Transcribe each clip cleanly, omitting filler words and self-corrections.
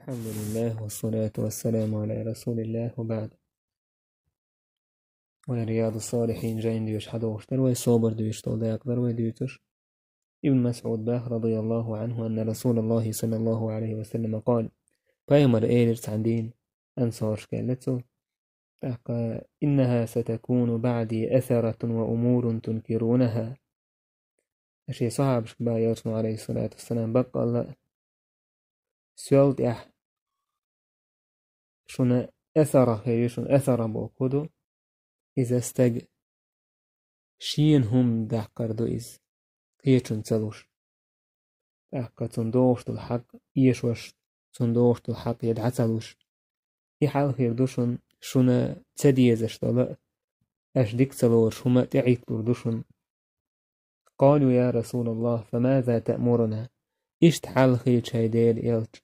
الحمد لله والصلاة والسلام على رسول الله وبعد. ورياض الصالحين جاين ديوش حدوشتر ويصوبر ديوش طول يقدر وديوتر. ابن مسعود باه رضي الله عنه أن رسول الله صلى الله عليه وسلم قال بايمر إيرس عندين أنصار شكالتو إنها ستكون بعدي أثرة وأمور تنكرونها. أشي صعب شكبا يرسل عليه الصلاة والسلام بقى الله سؤال إح شون أثرة هي شون أثرة بوكودو إذا استج شين هم دحقر دو إز هيشون تلوش دحقر تندوش الحق يشوش تندوش الحق يدعتلوش يحال خير دوشون شون تديزش طلاء أش ديك تلوش هما تعيك دوشون. قالوا يا رسول الله فماذا تأمرنا إيش تحال خير شايدير إلت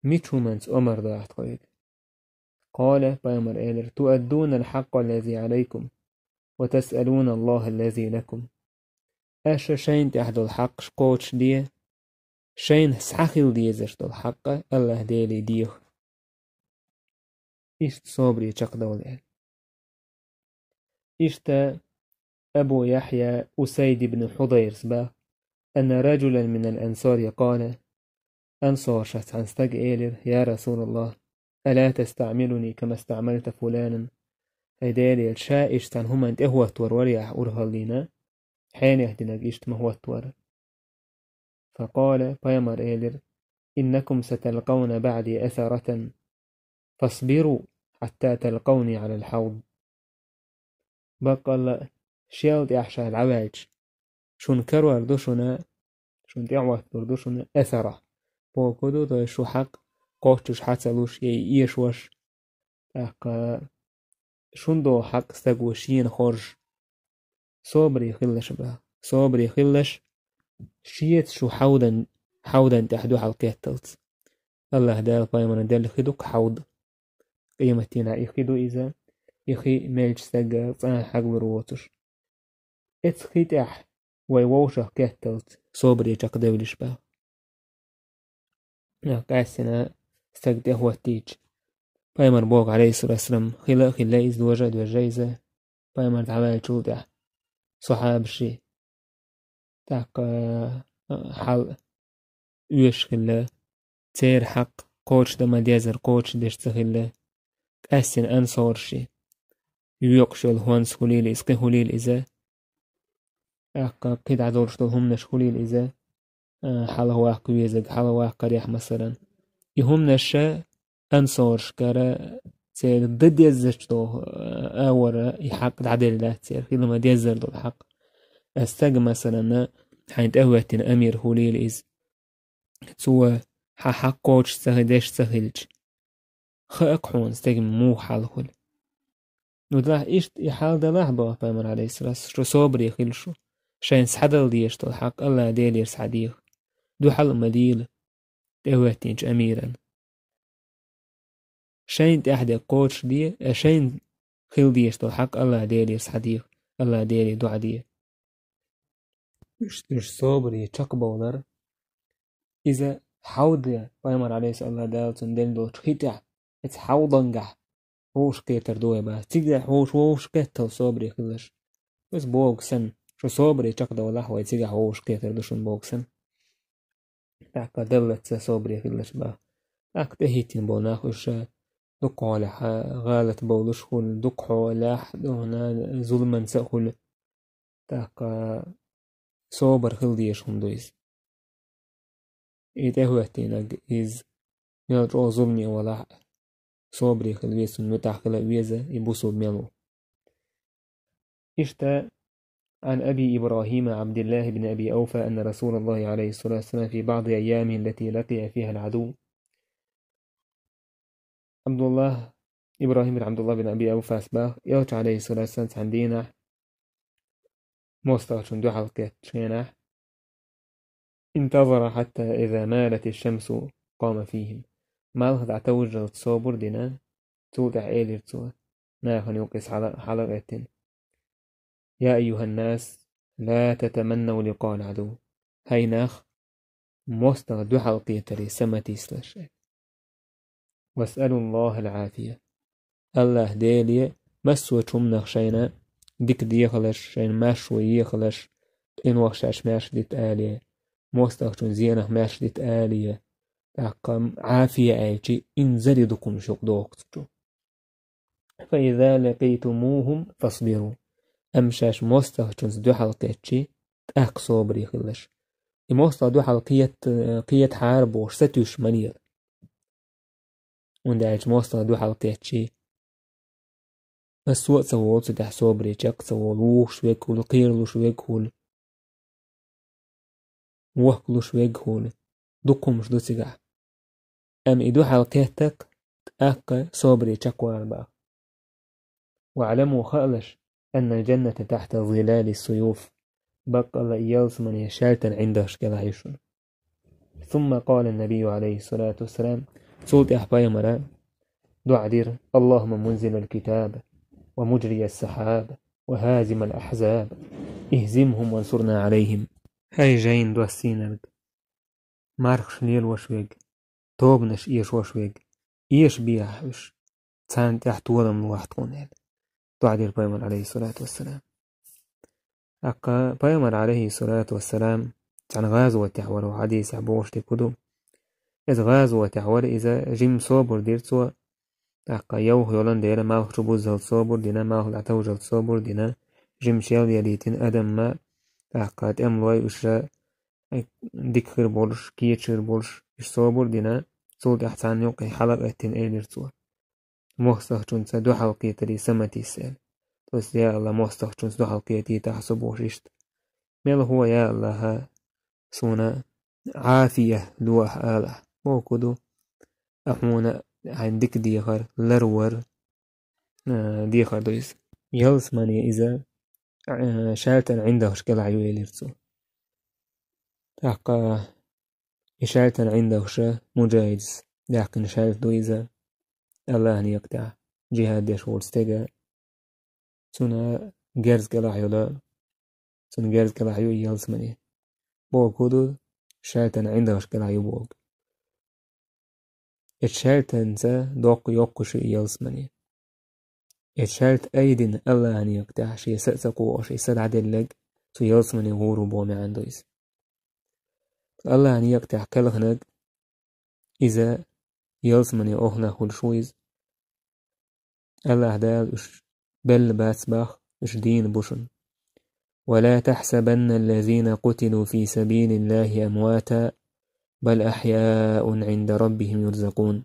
ميتشو منس أمر داحت خير. قال بأمر إلر تؤدون الحق الذي عليكم وتسألون الله الذي لكم. أش شين تحدو الحق شقوش دي شين سحخل دي زشتو الحق الله ديلي ديخ إشت صبري تقدول إشت أبو يحيى أسيد بن حضير سبا أن رجلا من الأنصار قال أنصار شخص عن استج إيلر يا رسول الله ألا تستعملني كما استعملت فلانا هيدالي الشائش عن هما انت هو توروريح أرهلينا حين يهدنك إشت ما هو التور. فقال بايمر إيلر إنكم ستلقون بعدي أثرة فاصبروا حتى تلقوني على الحوض. بقى شيلد يحشى العواج شون كرور دوشنا شون تعوث دوشنا أثرة بوكودو دو شو حق قوتش حتلوش يشوش بقى شون دو حق استقوشين خرج صبري خلش بقى صبري خلش شيت شو حودا تحدو حلقية تلت الله دال بايمان دال خدوك حوض قيمتنا يخدو إذا يخي ميلج سجا صان حق بروتر اتخيتح ويوشة كهتلت صبري تقدولش بقى قاسنا استقده هو التيج بايمان بوق عليه الصلاة والسلام خلا إزدوجة دوجيزة بايمان تعمل شوطح صحاب شي تاق حال ويش خلا تير حق قوش دما ديزر قوش ديش تخلا قاسن أنصار شي يوقشل هوانس خليل إسقي خليل إذا قيد عدورشتو هم نشخليل إذا حال هو كويزق حال هو قريح مثلا يهم نشا أنصار شكرا تير ضد يزشتو أورا يحق العدل لا تير في لما ديزر دو الحق استج مثلا حين تأوتين أمير خليل إذ سوى حق قوش سهدش سهلج خاقحون استجم مو حالهل ودلح إيش يحال دلح باه بامر عليه السلام شو صبري خلشو شين سحدل ديشتو الحق الله ديلير سعديخ دو حل مديل تأوتينج أميرا شين تأحدي قوش دي شين خل ديشتو الحق الله ديلير سعديخ الله ديلي دو عديه إيش صبري تقبولر إذا حوض بامر عليه السلام دالتون دلدو تخيتع اتحوضنجح هوش كيتر دوي با تيجي هوش كيتر صبري خلش بس بوكسن شو صبري تقدر ولا هو تيجي هوش كيتر دوشن بوكسن تاك دلت صبري خلش با تاك تهيتين بوناخوش دقوا على غالت بولش خل دقوا لاح هنا ظلما سأخل تاك صبر خلديش هم دويز إيه هو تيناج إز يلجو ظلمي ولا صبري خلويس متاح خلويزة يبوسو بميلو. إشتا عن أبي إبراهيم عبد الله بن أبي أوفى أن رسول الله عليه الصلاة والسلام في بعض أيامه التي لقي فيها العدو عبد الله إبراهيم بن عبد الله بن أبي أوفى أسباه يوش عليه الصلاة والسلام عندنا موستغشن دو حلقة شيناح انتظر حتى إذا مالت الشمس قام فيهم مالها تعتوج تصابر دينا توضع إيلير تسوى ناخن يوقس حلقة يا أيها الناس لا تتمنوا لقاء العدو هاي ناخ موستغ دو حلقية تري سمتي سلاش واسألوا الله العافية الله ديلي مسوى تشمنخ شينا ديك ديخلش شين ماشو يخلش إن وخشاش ماش ديت آلية موستخشون زينخ ماش ديت آلية تاقم عافية آيتي إن زردكم شوق دوقتشو فإذا لقيتموهم فاصبروا أمشاش موستخشون دو حلقيتشي تأك صبري خلش موستخ دو حلقية حاربوش ستوش منير وندعج موستخ دو حلقيتشي السوء سوول تدح صبري جاك سوول ووش ويكول قيرلوش ويكول وحكلوش ويكول دوكمش دو سيقع أم إدو حلقيتك تأك صبري جاك واربع واعلموا خالش أن الجنة تحت ظلال السيوف بقى الله إيالس من يشالتن عندهش كلاهيشون ثم قال النبي عليه الصلاة والسلام صوت أحبايا مرا دعدير اللهم منزل الكتاب ومجري السحاب وهازم الأحزاب اهزمهم وانصرنا عليهم هاي جاين دو السينرد مارخش ليل وشويق توبنش إيش وشويق إيش بيحوش تسان تحت ولم الواحد قونيل دعدير بايمر عليه الصلاة والسلام أقا بايمر عليه الصلاة والسلام عن غازوة تحور وحديث عبوش تكدو إذ غازوة تحور إذا جيم صوبر ديرتوا أقا يوه يولان دير ماوه شبوز زل صوبر دينا ماوه العتو جل صوبر دينا جيم شيال يليتين أدم ما أقا تأملوي أشرا ديك خير بولش كيتشير بولش إش صوبر دينا صوت أحسان يوقي حلق أتين إيدرتوا موخصة جنسا دو حلقية تري سمتي السال توس يا الله موخصة جنس دو حلقية تي تحسب وشيشت ميل هو يا الله سونا عافية لوح آله وكدو أحونا عندك ديخر لرور ديخر دويس يلس ماني إذا شالتن عنده شكل عيوية لرسو تحقا شالتن عنده شا مجايز لكن شالت دويزا الله يقطع جهاد ديش ولستيغا سونا جرز كلاحيولا سونا جرز كلاحيو يلس ماني وكدو شالتن عنده شكل عيوبوغ اتشالتن سا دوق يوقش يلسمني اتشالت أيدن الله أن يقطع شي سأسقو أو شي سد عدلق سو يلسمني غورو بومي عندويس الله أن يقطع كالهنق إذا يلسمني أغنى هلشويز الله دال إش بل باسباخ إش دين بوشن ولا تحسبن الذين قتلوا في سبيل الله أمواتا بل أحياء عند ربهم يرزقون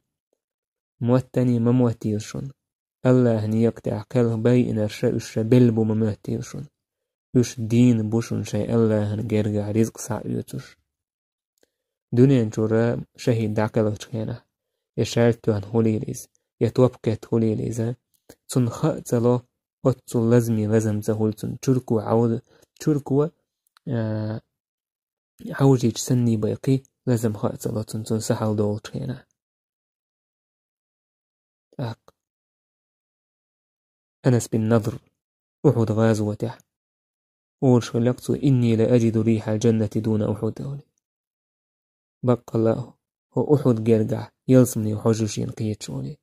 موتني مموتيشون الله يقطع كله بين الشا بلبو مموتيشون يش دين بوشن شيء الله جرجع رزق سعيوتش دنيا جرا شهيد دعكلوش كينا يشارتو عن هوليليز يتوبكت هوليليزا تن خاطلو أتصل لازمي لازم زهولتن تركو عود تركو عوجيج سني بيقي لازم خاطلو تن سحل دول كينا أنس بن نضر أحد غازوته أورش لقت إني لأجد ريح الجنة دون أحد بقى الله هو أحد جرجع يلصمني وحجوشين قيت شوني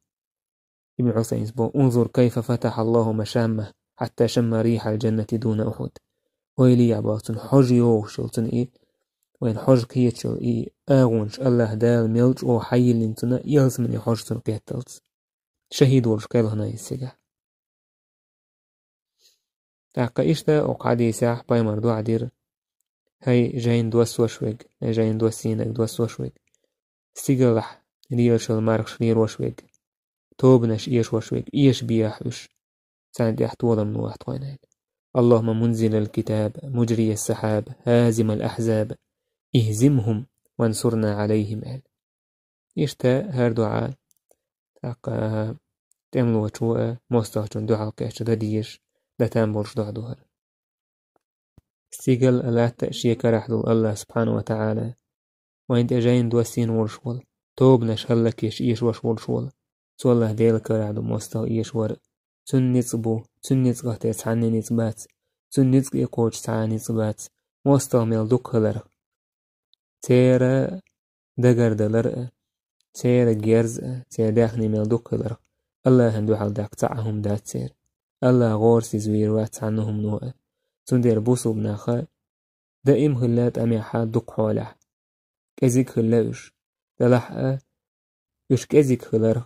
ابن حسين سبو انظر كيف فتح الله مشامه حتى شم ريح الجنة دون أحد ويلي عباطن حج يوشلتن إيه وين حج قيت شل إيه آغونش الله دال ميلج أو حي لنتنا يلصمني حجتن قيتلت شهيد ورش كيلهنا يسيقه تاقا إشتا أقعدي ساح باي مردو عدير هاي جاين دوس وشويق هاي جاين دوس سينك دوس وشويق سيقلح ريرش المارخش رير وشويق توبنش إيش وشويق إيش بياحوش ساند يحتوضا من واحد قوينين اللهم منزل الكتاب مجري السحاب هازم الأحزاب اهزمهم وانصرنا عليهم أهل إشتا هار دعاء تاقا تعملوا وشوء موستهجن دعاء كيش داديش لا تنبرش دع دهر استيقل ألا تأشيك رحدو الله سبحانه وتعالى وانت جاين دوسين ورشول توب نشغلك إيش ورشول سو الله ديلك رحدو مستو إيش ور تنصبو تنصغه تسعني نصبات تنصغ يقوش تسعني نصبات مستو ميل دكهلر تيرا دقر دلر سير جيرز سير داخني ميل دوك هلر الله هندو حال داك تعهم دات سير الله غورسي زوير وات عنهم نوء تندير بوسو بناخا دائم هلات أمي حاد دوك حولح كزيك هلاوش دلح يش كزيك هلر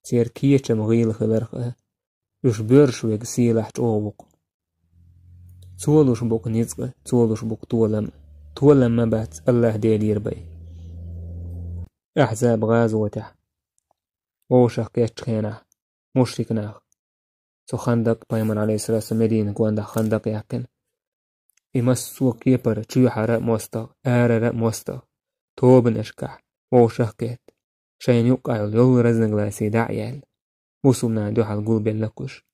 سير كيتشم غيل هلر يش بيرش ويك سيلح جووق تولوش بوك نيزغ تولوش بوك تولم ما بات الله دير بي أحزاب غازوته ووشخ كيتشخينه مشركناه سو خندق بايمن عليه الصلاة والسلام مدينة قوانده خندق يحكن إمسو كيبر تشيحر موستا آرر موستا توبن أشكح ووشخ كيت شاين يوقع يول رزنق لاسي داعيال وصلنا دوح القلب اللكوش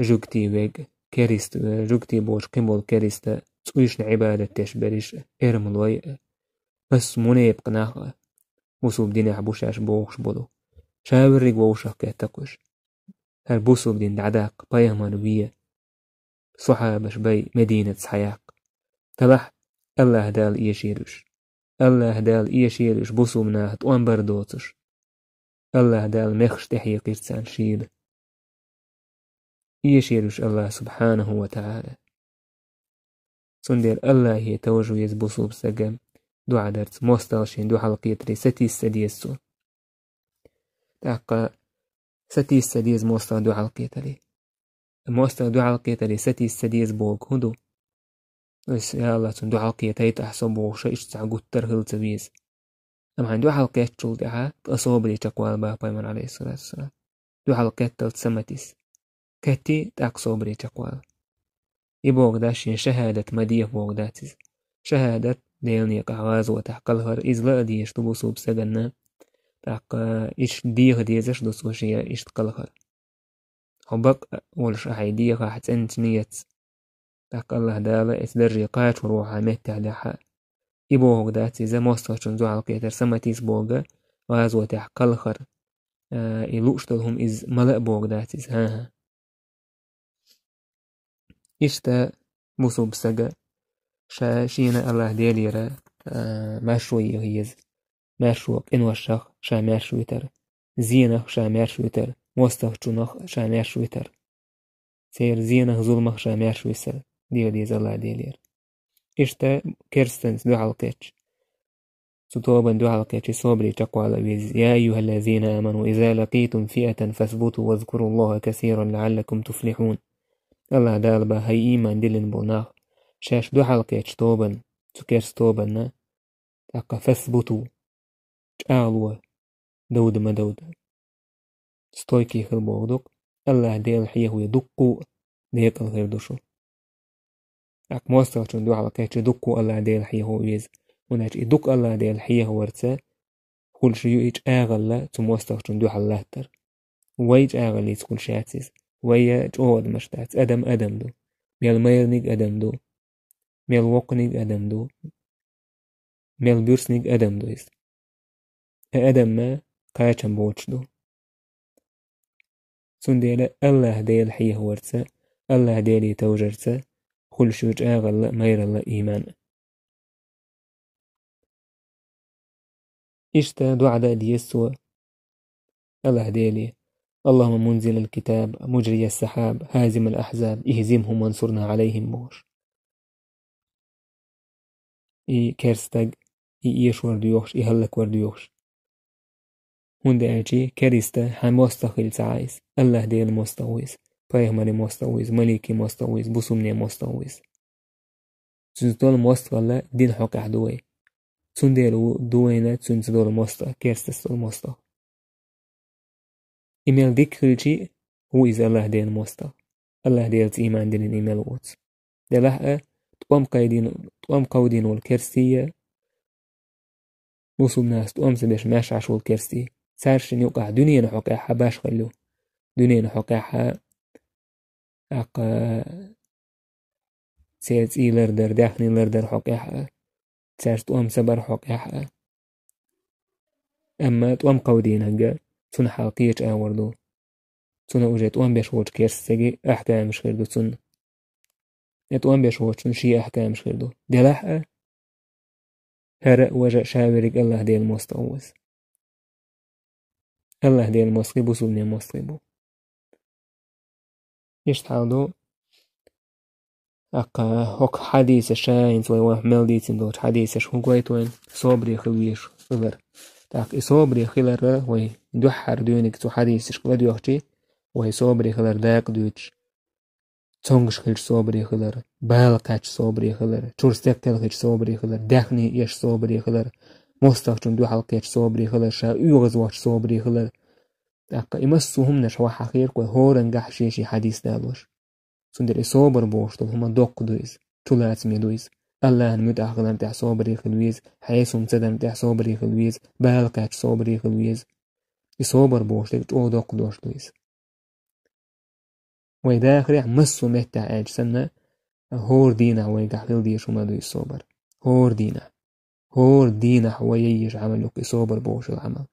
جوكتي ويج كريست جوكتي بوش قنبول كريست تسويش عبادة تشبريش إرملوي بس منيب قناخ وصوب دين حبوشاش بوخش بولو شاوريق ووشخ كيتكوش هر بوصوب دين دعداق بايهمان ويا صحابش بي مدينة صحياق تلح الله دال إيشيرش الله دال إيشيرش بوصوب ناهت وانبر دوتش الله دال مخش تحيي قرسان شيل إيشيرش الله سبحانه وتعالى سندير الله هي توجو يزبوصوب سقم دعا درت موستالشين دو حلقية ري ستيس سديسو تاقا ستيس سديس موستال دو حلقية ري موستال دو حلقية ري ستيس سديس بوغ هدو بس يا الله تن دو حلقية تايت أحسبو شايش تعقود ترهل تبيز أما عن دو حلقية تشول دعا تأصوب لي تقوال بابا من عليه الصلاة والسلام دو حلقية تلت سمتيس كتي تأقصوب لي تقوال يبوغ داشين شهادة مدية بوغ داتيز شهادة ديلني قعواز وتحقلهر إذ لا ديش تبوصو بسجنة تاق إيش ديه ديزش دوسوشيا إيش تقلهر حبق ولش أحيديه راحت أنت نيت تاق الله دالة إتدرجي قاش وروحا ميتة لحا إبوغ داتي زي موستوشن زو عالقيتر سمتيس بوغا غاز وتحقلهر إلوشتلهم إذ ملأ بوغ داتيز ها إشتا بوصو بسجا شينا الله ديليرا مشروي هيز مشروك إنوشخ شا مشرويتر زينخ شا مشرويتر موستخ شا مشرويتر سير زينخ ظلمخ شا مشرويسر ديز الله ديلير إشتا كرستنس دو حلقيتش ستوبا دو حلقيتش صوبري تقوى لبيز يا أيها الذين آمنوا إذا لقيتم فئة فاثبتوا واذكروا الله كثيرا لعلكم تفلحون الله دالبا هاي إيمان دلن بوناخ شاش دو حلقيتش توبا تكرس توبا تاقا فاثبتوا تعالوا دود ما دود ستويكي خلبوغدوك الله ديل حيه يدقوا ديك الغير دوشو اك موستغشن دو حلقيتش دقوا الله ديل حيه ويز وناج يدق الله ديل حيه ورسا كل شيء يج آغلا تموستغشن دو حلاتر ويج آغليت كل شاتيز ويا جواد مشتات أدم دو ميل ميرنيك أدم دو ميل وقنيك أدم دو ميل بيرسنيك أدم دو إست أدم ما قاچم بوچ دو سنديلا الله ديل حيه ورسا الله ديلي توجرسا كل شوج آغل مير الله إيمان إشتا دعاء ديسوا الله ديلي اللهم منزل الكتاب مجري السحاب هازم الأحزاب اهزمهم وانصرنا عليهم بوش إي كيرستاق إيش ورديوش إهلك ورديوش هنده أجي كريستا حان مستخيل سعايس الله ديل مستويس بايهماني مستويس مليكي مستويس بسومني مستويس تنزدول مستغل دين حق أحدوي تنديلو دوينة تنزدول مستغ كيرستستول مستغ إيميل ديكريجي هو إذا الله ديل مستغ الله ديل إيمان دين إيميل ووتس دلها تقوم قودين والكرسية وصول ناس تقوم سبيش ماش عشو الكرسي سارشن يوقع دنيا نحقاها باش خلو دنيا نحقاها أقا سيرت إي لردر داخني لردر حقاها سارش تقوم سبر حقاها أما تقوم قودين هنجا تون حلقيش آوردو تون أوجه تقوم بيش ووش كرسي أحكام مش خيردو تون تقوم بيش ووش تون شي أحكام مش خيردو دلها هرأ وجه شاورك الله ديل مستوز الله دي المصيبو سولني المصيبو يشتعدو أقا هوك حديث شاين سوي واح ملديتين دوت حديث شون قويتوين صوبري خلويش خلر تاك صوبري خلر وي دوحر دونك تو حديث شكلا دوحتي وي صوبري خلر داك دوتش تونغش خلر صوبري خلر بالقاتش صوبري خلر تورستيكتل خلر صوبري خلر داخني يش صوبري خلر مستخدم دو حلقيش صوبري خلر شا يغز واش صوبري خلر تاك يمسوهم نشوا حقير كو هورن قحشيشي حديث دالوش سندر صوبر بوشتل هما دوق دويز تولات ميدويز الله متأخذن تاع صوبري خلويز حيثم تدن تاع صوبري خلويز بالقات صوبري خلويز يصوبر بوشتل تو دوق دوش دويز ويداخل مسو متى عاج سنة هور دينا ويقع خل ديش وما دوي صوبر هور دينا وييش عمل لك صوبر بوش العمل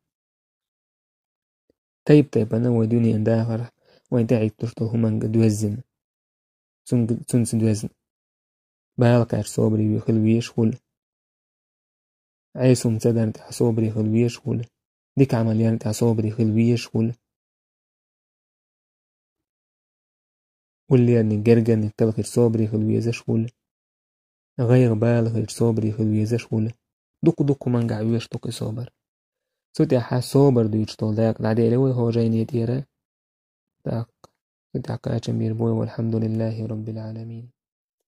طيب أنا ودوني انداخر وين تعيد تشتل هما دوزن سن دوزن بالقات صوبري وخلويش خل عيسوم تدن تاع صوبري خلويش خل ديك عمليان تاع صوبري خلويش خل واللي يعني جرجن التلخي صوبري خلويزش خل غير بالغ صوبري خلويزش خل دوك من قاعد دوك صوبر سوتي صوبر دويش طول داك العدي لوي هو جايني تيرا داك سوتي حكاية بوي والحمد لله رب العالمين.